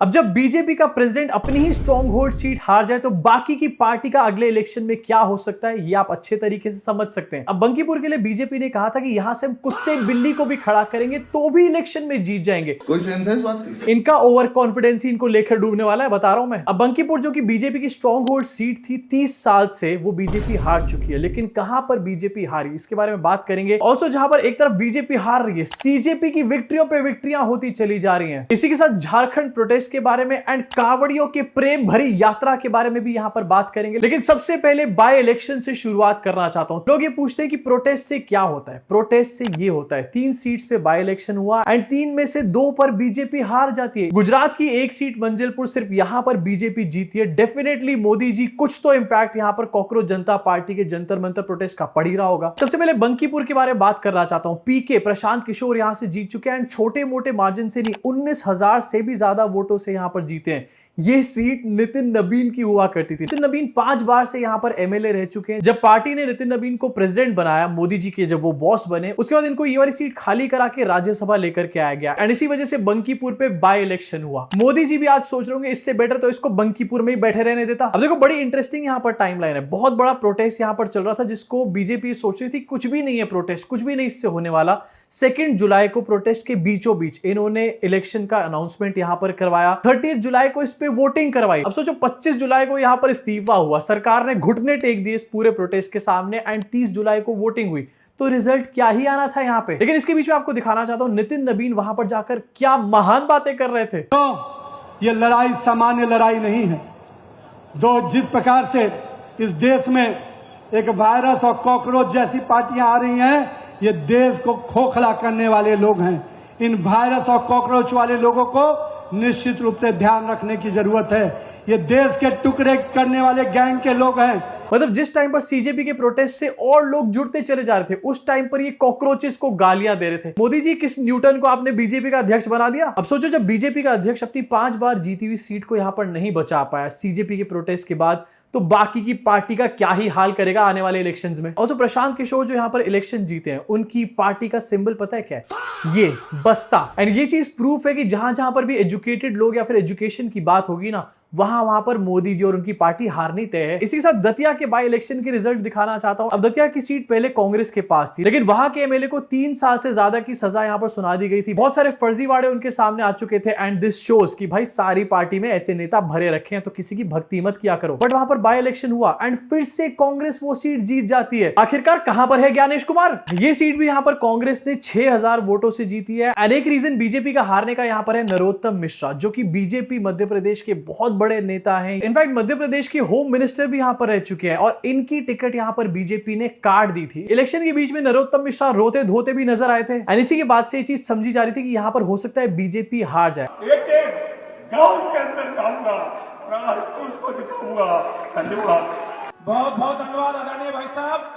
अब जब बीजेपी का प्रेसिडेंट अपनी ही स्ट्रॉन्ग होल्ड सीट हार जाए तो बाकी की पार्टी का अगले इलेक्शन में क्या हो सकता है ये आप अच्छे तरीके से समझ सकते हैं। अब बंकीपुर के लिए बीजेपी ने कहा था कि यहां से हम कुत्ते बिल्ली को भी खड़ा करेंगे तो भी इलेक्शन में जीत जाएंगे। कोई सेंस है इस बात की? इनका ओवर कॉन्फिडेंस ही इनको लेकर डूबने वाला है, बता रहा हूं मैं। अब बंकीपुर जो कि बीजेपी की स्ट्रॉन्ग होल्ड सीट थी, 30 साल से वो बीजेपी हार चुकी है, लेकिन कहां पर बीजेपी हारी इसके बारे में बात करेंगे। ऑल्सो जहां पर एक तरफ बीजेपी हार रही है, सीजेपी की विक्ट्रियों पे विक्ट्रियां होती चली जा रही हैं। इसी के साथ झारखंड प्रोटेस्ट के बारे में एंड कांवड़ियों के प्रेम भरी यात्रा के बारे में भी यहां पर बात करेंगे। लेकिन सबसे पहले बाय इलेक्शन से शुरुआत करना चाहता हूं। लोग ये पूछते हैं कि प्रोटेस्ट से क्या होता है। प्रोटेस्ट से ये होता है 3 सीट्स पे बाय इलेक्शन हुआ एंड 3 में से 2 पर बीजेपी हार जाती है। गुजरात की एक सीट मंजिलपुर सिर्फ यहां पर बीजेपी जीती है। डेफिनेटली मोदी जी कुछ तो इंपैक्ट यहां पर कॉकरोच जनता पार्टी के जंतर मंतर प्रोटेस्ट का पड़ ही रहा होगा। सबसे पहले बंकीपुर के बारे में बात करना चाहता हूं। पीके प्रशांत किशोर यहां से जीत चुके हैं एंड छोटे मोटे मार्जिन से नहीं, 19,000 से भी ज्यादा वोटों से यहां पर जीते हैं। ये सीट नितिन नबीन की हुआ करती थी। नितिन नबीन 5 बार से यहां पर एमएलए रह चुके हैं। जब पार्टी ने नितिन नबीन को प्रेसिडेंट बनाया, मोदी जी के जब वो बॉस बने, उसके बाद इनको ये वाली सीट खाली करा के राज्यसभा लेकर के आया गया एंड इसी वजह से बंकीपुर पे बाय इलेक्शन हुआ। मोदी जी भी आज सोच रहे होंगे इससे बेटर तो इसको बंकीपुर में ही बैठे रहने देता। अब देखो बड़ी इंटरेस्टिंग यहां पर टाइमलाइन है। बहुत बड़ा प्रोटेस्ट यहां पर चल रहा था जिसको बीजेपी सोच रही थी कुछ भी नहीं है, प्रोटेस्ट कुछ भी नहीं इससे होने वाला। 2 जुलाई को प्रोटेस्ट के बीचों बीच इन्होंने इलेक्शन का अनाउंसमेंट यहां पर करवाया। 30 जुलाई को इस पे वोटिंग करवाई। अब सोचो 25 जुलाई को यहां पर इस्तीफा हुआ, सरकार ने घुटने टेक दिए इस पूरे प्रोटेस्ट के सामने एंड 30 जुलाई को वोटिंग हुई। तो रिजल्ट क्या ही आना था यहां पे। लेकिन इसके बीच में आपको दिखाना चाहता हूं नितिन नबीन वहां पर जाकर क्या महान बातें कर रहे थे। तो ये लड़ाई सामान्य लड़ाई नहीं है। जिस प्रकार से इस देश में एक वायरस और कॉकरोच जैसी पार्टियां आ रही हैं, ये देश को खोखला करने वाले लोग हैं। इन वायरस और कॉकरोच वाले लोगों को निश्चित रूप से ध्यान रखने की जरूरत है। ये देश के टुकड़े करने वाले गैंग के लोग हैं। मतलब जिस टाइम पर सीजेपी के प्रोटेस्ट से और लोग जुड़ते चले जा रहे थे, उस टाइम पर ये कॉकरोचेस को गालियां दे रहे थे। मोदी जी किस न्यूटन को आपने बीजेपी का अध्यक्ष बना दिया। अब सोचो जब बीजेपी का अध्यक्ष अपनी 5 बार जीती हुई सीट को यहां पर नहीं बचा पाया सीजेपी के प्रोटेस्ट के बाद, तो बाकी की पार्टी का क्या ही हाल करेगा आने वाले इलेक्शंस में। और जो प्रशांत किशोर जो यहां पर इलेक्शन जीते हैं, उनकी पार्टी का सिंबल पता है क्या है? ये बस्ता। एंड ये चीज प्रूफ है कि जहां जहां पर भी एजुकेटेड लोग या फिर एजुकेशन की बात होगी ना, वहां पर मोदी जी और उनकी पार्टी हारनी तय है। इसी के साथ दतिया के बाय इलेक्शन के रिजल्ट दिखाना चाहता हूं। अब दतिया की सीट पहले कांग्रेस के पास थी, लेकिन वहां के एमएलए को 3 साल से ज्यादा की सजा यहां पर सुना दी गई थी। बहुत सारे फर्जीवाड़े उनके सामने आ चुके थे एंड दिस शोज कि भाई सारी पार्टी में ऐसे नेता भरे रखे हैं तो किसी की भक्ति मत किया करो। बट वहां पर बाय इलेक्शन हुआ एंड फिर से कांग्रेस वो सीट जीत जाती है। आखिरकार कहां पर है ज्ञानेश कुमार? ये सीट भी यहां पर कांग्रेस ने 6,000 वोटों से जीती है। एंड एक रीजन बीजेपी का हारने का यहां पर है नरोत्तम मिश्रा, जो कि बीजेपी मध्य प्रदेश के बहुत बड़े नेता हैं। इनफैक्ट मध्य प्रदेश के होम मिनिस्टर भी यहां पर रह चुके हैं और इनकी टिकट यहां पर बीजेपी ने काट दी थी। इलेक्शन के बीच में नरोत्तम मिश्रा रोते धोते भी नजर आए थे एंड इसी के बाद से ये चीज समझी जा रही थी कि यहां पर हो सकता है बीजेपी हार जाए। एक गांव के अंदर जाऊंगा, उसको दिखाऊंगा। धन्यवाद, बहुत बहुत धन्यवाद आदरणीय भाई साहब।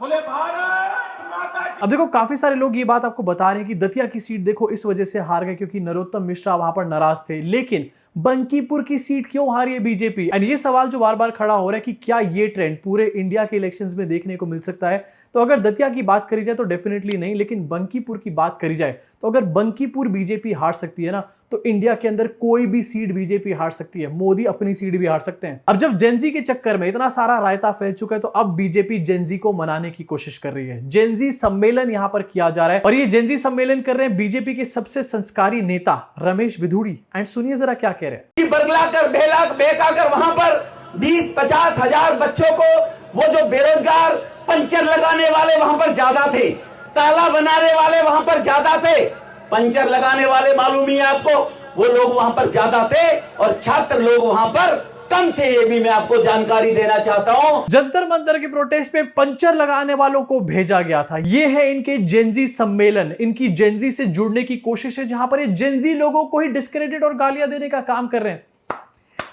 बोले भारत माता की। अब देखो काफी सारे लोग ये बात आपको बता रहे हैं कि दतिया की सीट देखो इस वजह से हार गए क्योंकि नरोत्तम मिश्रा वहां पर नाराज थे, लेकिन बंकीपुर की सीट क्यों हारी है बीजेपी? एंड ये सवाल जो बार बार खड़ा हो रहा है कि क्या ये ट्रेंड पूरे इंडिया के इलेक्शंस में देखने को मिल सकता है? तो अगर दतिया की बात करी जाए तो डेफिनेटली नहीं, लेकिन बंकीपुर की बात करी जाए तो अगर बंकीपुर बीजेपी हार सकती है ना, तो इंडिया के अंदर कोई भी सीट बीजेपी हार सकती है। मोदी अपनी सीट भी हार सकते हैं। अब जब जेनजी के चक्कर में इतना सारा रायता फैल चुका है, तो अब बीजेपी जेनजी को मनाने की कोशिश कर रही है। जेनजी सम्मेलन यहां पर किया जा रहा है और ये जेनजी सम्मेलन कर रहे हैं बीजेपी के सबसे संस्कारी नेता रमेश बिधूड़ी। एंड सुनिए जरा क्या कह रहे हैं। बरगलाकर बेकाकर वहां पर 20-50 हजार बच्चों को, वो जो बेरोजगार पंचर लगाने वाले वहां पर ज्यादा थे, ताला बनाने वाले वहां पर ज्यादा थे, पंचर लगाने वाले मालूम ही है आपको, वो लोग वहां पर ज्यादा थे और छात्र लोग वहां पर कम थे। ये भी मैं आपको जानकारी देना चाहता हूं। जंतर मंतर के प्रोटेस्ट में पंचर लगाने वालों को भेजा गया था। ये है इनके जेनजी सम्मेलन, इनकी जेनजी से जुड़ने की कोशिश है, जहां पर ये जेनजी लोगों को ही डिस्क्रेडिट और गालियां देने का काम कर रहे हैं।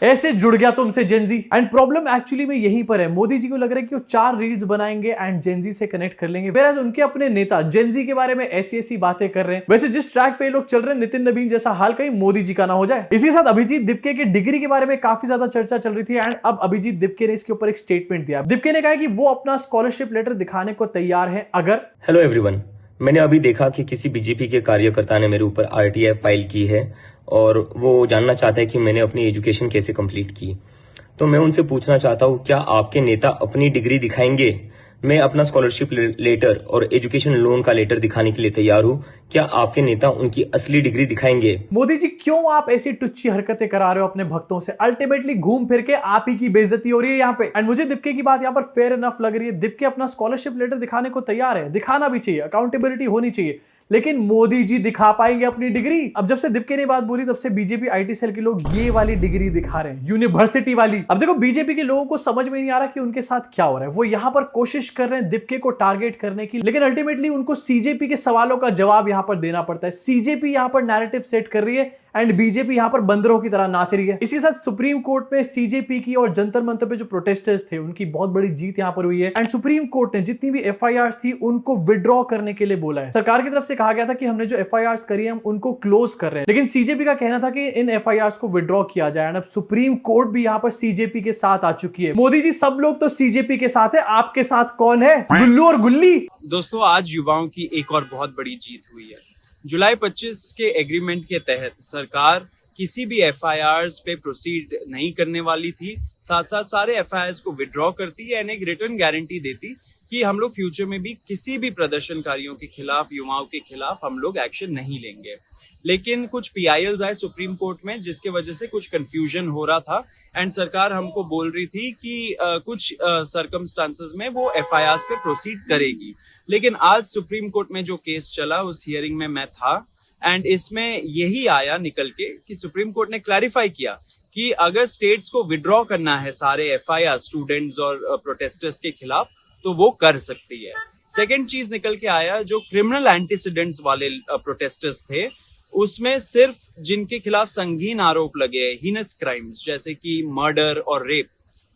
ऐसे जुड़ गया तुमसे जेनजी। एंड प्रॉब्लम एक्चुअली में यहीं पर है। मोदी जी को लग रहा है कि वो 4 रील्स बनाएंगे एंड जेनजी से कनेक्ट कर लेंगे, वेराज उनके अपने नेता जेनजी के बारे में ऐसी ऐसी बातें कर रहे हैं। वैसे जिस ट्रैक पे लोग चल रहे हैं, नितिन नबीन जैसा हाल कहीं मोदी जी का ना हो जाए। इसी के साथ अभिजीत दिपके की डिग्री के बारे में काफी ज्यादा चर्चा चल रही थी एंड अब अभिजीत दिपके ने इसके ऊपर एक स्टेटमेंट दिया। दिपके ने कहा कि वो अपना स्कॉलरशिप लेटर दिखाने को तैयार है अगर। हेलो एवरीवन, मैंने अभी देखा कि किसी बीजेपी के कार्यकर्ता ने मेरे ऊपर आरटीआई फाइल की है और वो जानना चाहता है कि मैंने अपनी एजुकेशन कैसे कंप्लीट की। तो मैं उनसे पूछना चाहता हूँ, क्या आपके नेता अपनी डिग्री दिखाएंगे? मैं अपना स्कॉलरशिप लेटर और एजुकेशन लोन का लेटर दिखाने के लिए तैयार हूँ। क्या आपके नेता उनकी असली डिग्री दिखाएंगे? मोदी जी, क्यों आप ऐसी टुच्ची हरकतें करा रहे हो अपने भक्तों से? अल्टीमेटली घूम फिर के आप ही की बेइज्जती हो रही है यहाँ पे। एंड मुझे दीपके की बात यहाँ पर फेयर इनफ लग रही है। दीपके अपना स्कॉलरशिप लेटर दिखाने को तैयार है, दिखाना भी चाहिए, अकाउंटेबिलिटी होनी चाहिए, लेकिन मोदी जी दिखा पाएंगे अपनी डिग्री? अब जब से दीपके ने बात बोली तब से बीजेपी आईटी सेल के लोग ये वाली डिग्री दिखा रहे हैं, यूनिवर्सिटी वाली। अब देखो, बीजेपी के लोगों को समझ में नहीं आ रहा कि उनके साथ क्या हो रहा है। वो यहां पर कोशिश कर रहे हैं दीपके को टारगेट करने की, लेकिन अल्टीमेटली उनको सीजेपी के सवालों का जवाब यहां पर देना पड़ता है। सीजेपी यहां पर नैरेटिव सेट कर रही है एंड बीजेपी यहां पर बंदरों की तरह नाच रही है। इसी साथ सुप्रीम कोर्ट में सीजेपी की और जंतर मंतर पे जो प्रोटेस्टर्स थे उनकी बहुत बड़ी जीत यहां पर हुई है। एंड सुप्रीम कोर्ट ने जितनी भी एफआईआर थी उनको विड्रॉ करने के लिए बोला है। सरकार की तरफ से कहा गया था कि हमने जो एफआईआर करी है हम उनको क्लोज कर रहे हैं, लेकिन सीजेपी का कहना था कि इन एफआईआर को विड्रॉ किया जाए। एंड अब सुप्रीम कोर्ट भी यहां पर सीजेपी के साथ आ चुकी है। मोदी जी, सब लोग तो सीजेपी के साथ है, आपके साथ कौन है? गुल्लू और गुल्ली। दोस्तों, आज युवाओं की एक और बहुत बड़ी जीत हुई है। जुलाई 25 के एग्रीमेंट के तहत सरकार किसी भी एफआईआर्स पे प्रोसीड नहीं करने वाली थी, साथ साथ सारे एफआईआर्स को विड्रॉ करती है एंड एक रिटर्न गारंटी देती कि हम लोग फ्यूचर में भी किसी भी प्रदर्शनकारियों के खिलाफ, युवाओं के खिलाफ हम लोग एक्शन नहीं लेंगे। लेकिन कुछ पीआईएल्स आए सुप्रीम कोर्ट में जिसके वजह से कुछ कंफ्यूजन हो रहा था एंड सरकार हमको बोल रही थी कि कुछ सर्कमस्टांसेस में वो एफआईआर्स पे प्रोसीड करेगी। लेकिन आज सुप्रीम कोर्ट में जो केस चला उस हियरिंग में मैं था एंड इसमें यही आया निकल के कि सुप्रीम कोर्ट ने क्लैरिफाई किया कि अगर स्टेट्स को विड्रॉ करना है सारे एफआईआर स्टूडेंट्स और प्रोटेस्टर्स के खिलाफ तो वो कर सकती है। सेकेंड चीज निकल के आया, जो क्रिमिनल एंटीसीडेंट्स वाले प्रोटेस्टर्स थे उसमें सिर्फ जिनके खिलाफ संगीन आरोप लगे, हीनस क्राइम्स जैसे कि मर्डर और रेप,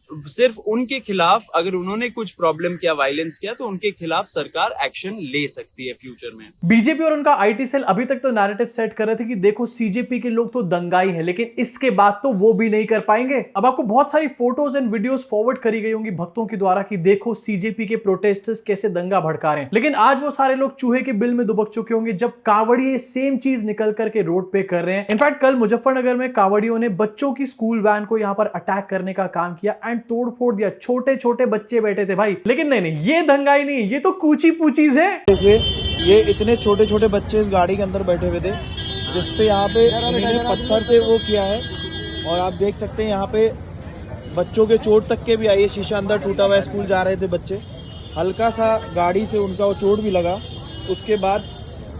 सिर्फ उनके खिलाफ अगर उन्होंने कुछ प्रॉब्लम किया, वायलेंस किया, तो उनके खिलाफ सरकार एक्शन ले सकती है फ्यूचर में। बीजेपी और उनका आईटी सेल अभी तक तो नैरेटिव सेट कर रहे थे कि देखो सीजेपी के लोग तो दंगाई हैं, लेकिन इसके बाद तो वो भी नहीं कर पाएंगे। अब आपको बहुत सारी फोटोज एंड वीडियोस फॉरवर्ड करी गई होंगी भक्तों के द्वारा कि देखो सीजेपी के प्रोटेस्टर्स कैसे दंगा भड़का रहे हैं, लेकिन आज वो सारे लोग चूहे के बिल में दुबक चुके होंगे जब कांवड़िए सेम चीज निकल करके रोड पे कर रहे हैं। इनफैक्ट कल मुजफ्फरनगर में कांवड़ियों ने बच्चों की स्कूल वैन को यहां पर अटैक करने का काम किया एंड तोड़ फोड़ दिया। छोटे छोटे बच्चे बैठे थे भाई, लेकिन नहीं, ये दंगाई नहीं, ये तो कूची पूचीज है। ये इतने छोटे छोटे बच्चे इस गाड़ी के अंदर बैठे हुए थे जिसपे यहाँ पे इन्होंने पत्थर से वो किया है और आप देख सकते हैं यहाँ पे बच्चों के चोट तक के भी आई है। शीशा अंदर टूटा हुआ है, स्कूल जा रहे थे बच्चे, हल्का सा गाड़ी से उनका वो चोट भी लगा। उसके बाद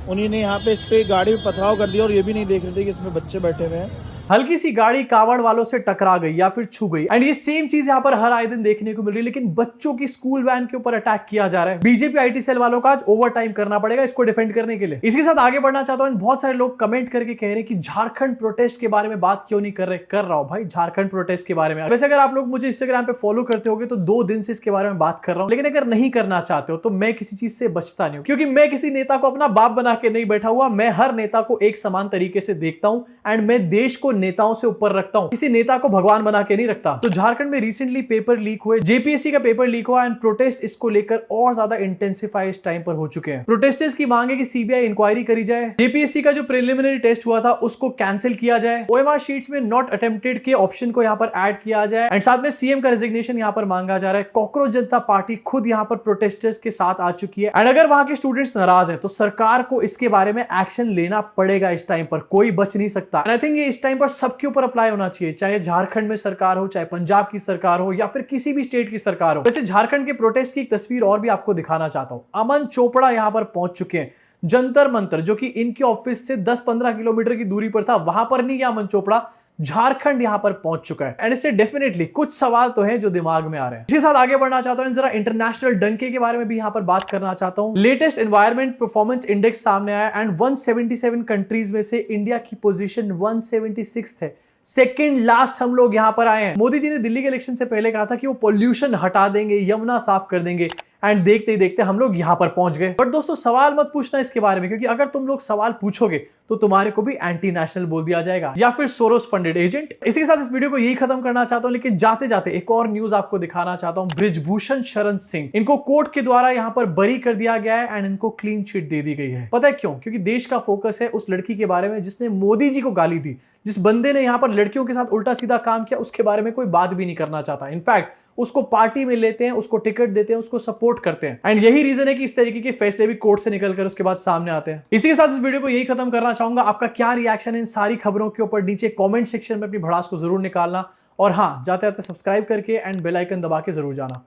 उन्होंने यहाँ पे इस पे गाड़ी में पथराव कर दिया और ये भी नहीं देख रहे थे कि इसमें बच्चे बैठे हुए हैं। हल्की सी गाड़ी कावड़ वालों से टकरा गई या फिर छू गई एंड ये सेम चीज यहां पर हर आए दिन देखने को मिल रही है, लेकिन बच्चों की स्कूल वैन के ऊपर अटैक किया जा रहा है। बीजेपी आईटी सेल वालों का आज ओवर टाइम करना पड़ेगा इसको डिफेंड करने के लिए। इसके साथ आगे बढ़ना चाहता हूं, बहुत सारे लोग कमेंट करके कह रहे हैं कि झारखंड प्रोटेस्ट के बारे में बात क्यों नहीं कर रहे। कर रहा हूं भाई झारखंड प्रोटेस्ट के बारे में। वैसे अगर आप लोग मुझे इंस्टाग्राम पे फॉलो करते होगे तो 2 दिन से इसके बारे में बात कर रहा हूं, लेकिन अगर नहीं करना चाहते हो तो मैं किसी चीज से बचता नहीं हूं, क्योंकि मैं किसी नेता को अपना बाप बना के नहीं बैठा हुआ। मैं हर नेता को एक समान तरीके से देखता हूं एंड मैं देश को नेताओं से ऊपर रखता हूं, किसी नेता को भगवान बना के नहीं रखता। तो झारखंड में रिसेंटली पेपर लीक हुए, जेपीएससी का पेपर लीक हुआ एंड प्रोटेस्ट इसको लेकर और ज्यादा इंटेंसिफाई इस टाइम पर हो चुके हैं। प्रोटेस्टर्स की मांग है कि सीबीआई इंक्वायरी करी जाए, जेपीएससी का जो प्रिलिमिनरी टेस्ट हुआ था उसको कैंसिल किया जाए, ओएमआर शीट्स में नॉट अटेम्प्टेड के ऑप्शन को यहां पर ऐड किया जाए एंड साथ में सीएम का रेजिग्नेशन यहां पर मांगा जा रहा है। कॉकरोच जनता पार्टी खुद यहां पर प्रोटेस्टर्स के साथ आ चुकी है एंड अगर वहां के स्टूडेंट्स नाराज हैं तो सरकार को इसके बारे में एक्शन लेना पड़ेगा। इस टाइम पर कोई बच नहीं सकता। आई थिंक ये इस टाइम पर सबके ऊपर अप्लाई होना चाहिए, चाहे झारखंड में सरकार हो, चाहे पंजाब की सरकार हो या फिर किसी भी स्टेट की सरकार हो। वैसे झारखंड के प्रोटेस्ट की एक तस्वीर और भी आपको दिखाना चाहता हूं। अमन चोपड़ा यहां पर पहुंच चुके हैं। जंतर मंतर जो कि इनके ऑफिस से 10-15 किलोमीटर की दूरी पर था, वहां पर नहीं गया अमन चोपड़ा, झारखंड यहां पर पहुंच चुका है एंड इससे डेफिनेटली कुछ सवाल तो हैं जो दिमाग में आ रहे हैं। इसके साथ आगे बढ़ना चाहता हूं, जरा इंटरनेशनल डंके के बारे में भी यहां पर बात करना चाहता हूं। लेटेस्ट एनवायरमेंट परफॉर्मेंस इंडेक्स सामने आया एंड 177 कंट्रीज में से इंडिया की पोजीशन 176 है। सेकेंड लास्ट हम लोग यहां पर आए हैं। मोदी जी ने दिल्ली के इलेक्शन से पहले कहा था कि वो पोल्यूशन हटा देंगे, यमुना साफ कर देंगे एंड देखते ही देखते हम लोग यहां पर पहुंच गए। बट दोस्तों सवाल मत पूछना इसके बारे में, क्योंकि अगर तुम लोग सवाल पूछोगे तो तुम्हारे को भी एंटी नेशनल बोल दिया जाएगा या फिर सोरोस फंडेड एजेंट। इसी के साथ इस वीडियो को यही खत्म करना चाहता हूं, लेकिन जाते जाते एक और न्यूज आपको दिखाना चाहता हूं। बृजभूषण शरण सिंह, इनको कोर्ट के द्वारा यहां पर बरी कर दिया गया है एंड इनको क्लीन चिट दे दी गई है। पता है क्यों? क्योंकि देश का फोकस है उस लड़की के बारे में जिसने मोदी जी को गाली दी। जिस बंदे ने यहां पर लड़कियों के साथ उल्टा सीधा काम किया उसके बारे में कोई बात भी नहीं करना चाहता। इनफैक्ट उसको पार्टी में लेते हैं, उसको टिकट देते हैं, उसको सपोर्ट करते हैं। एंड यही रीजन है कि इस तरीके के फैसले भी कोर्ट से निकलकर उसके बाद सामने आते हैं। इसी के साथ इस वीडियो को यही खत्म करना चाहूंगा। आपका क्या रिएक्शन है इन सारी खबरों के ऊपर नीचे कमेंट सेक्शन में अपनी भड़ास को जरूर निकालना। और हाँ, जाते जाते सब्सक्राइब करके एंड बेल आइकन दबा के जरूर जाना।